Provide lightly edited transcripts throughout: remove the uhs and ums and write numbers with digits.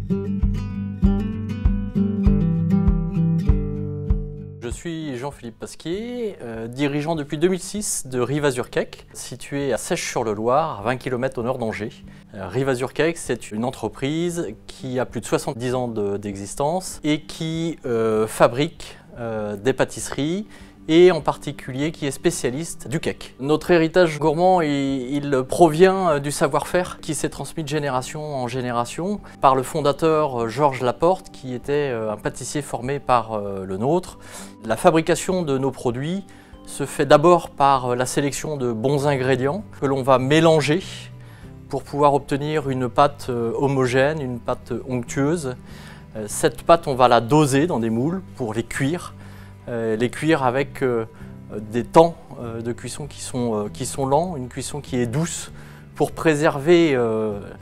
Je suis Jean-Philippe Pasquier, dirigeant depuis 2006 de Rivazur-Cake, situé à Seiches-sur-le-Loir, à 20 km au nord d'Angers. Rivazur-Cake, c'est une entreprise qui a plus de 70 ans d'existence et qui fabrique des pâtisseries et en particulier qui est spécialiste du cake. Notre héritage gourmand, il provient du savoir-faire qui s'est transmis de génération en génération par le fondateur Georges Laporte, qui était un pâtissier formé par le nôtre. La fabrication de nos produits se fait d'abord par la sélection de bons ingrédients que l'on va mélanger pour pouvoir obtenir une pâte homogène, une pâte onctueuse. Cette pâte, on va la doser dans des moules pour les cuire avec des temps de cuisson qui sont lents, une cuisson qui est douce pour préserver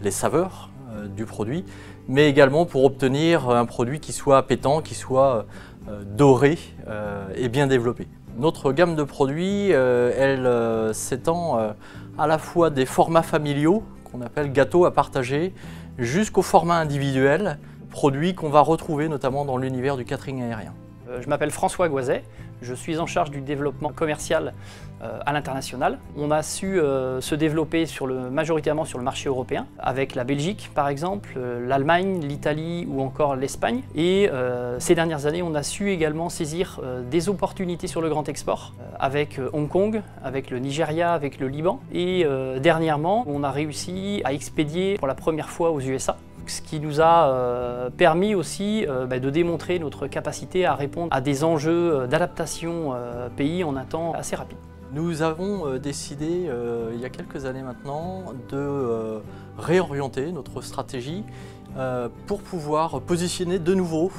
les saveurs du produit, mais également pour obtenir un produit qui soit appétant, qui soit doré et bien développé. Notre gamme de produits, elle s'étend à la fois des formats familiaux, qu'on appelle gâteaux à partager, jusqu'au format individuel, produits qu'on va retrouver notamment dans l'univers du catering aérien. Je m'appelle François Goiset, je suis en charge du développement commercial à l'international. On a su se développer majoritairement sur le marché européen, avec la Belgique par exemple, l'Allemagne, l'Italie ou encore l'Espagne. Et ces dernières années, on a su également saisir des opportunités sur le grand export, avec Hong Kong, avec le Nigeria, avec le Liban. Et dernièrement, on a réussi à expédier pour la première fois aux USA. Ce qui nous a permis aussi de démontrer notre capacité à répondre à des enjeux d'adaptation pays en un temps assez rapide. Nous avons décidé, il y a quelques années maintenant, de réorienter notre stratégie pour pouvoir positionner de nouveau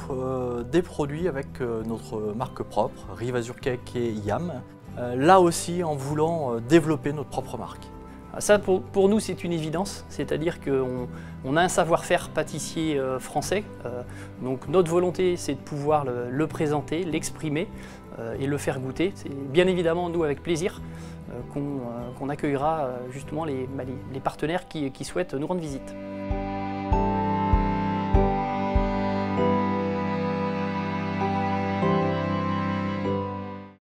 des produits avec notre marque propre, Rivazur-Cake et Yam, là aussi en voulant développer notre propre marque. Ça, pour nous, c'est une évidence, c'est-à-dire qu'on a un savoir-faire pâtissier français. Donc notre volonté, c'est de pouvoir le présenter, l'exprimer et le faire goûter. C'est bien évidemment, nous, avec plaisir, qu'on accueillera justement les partenaires qui souhaitent nous rendre visite.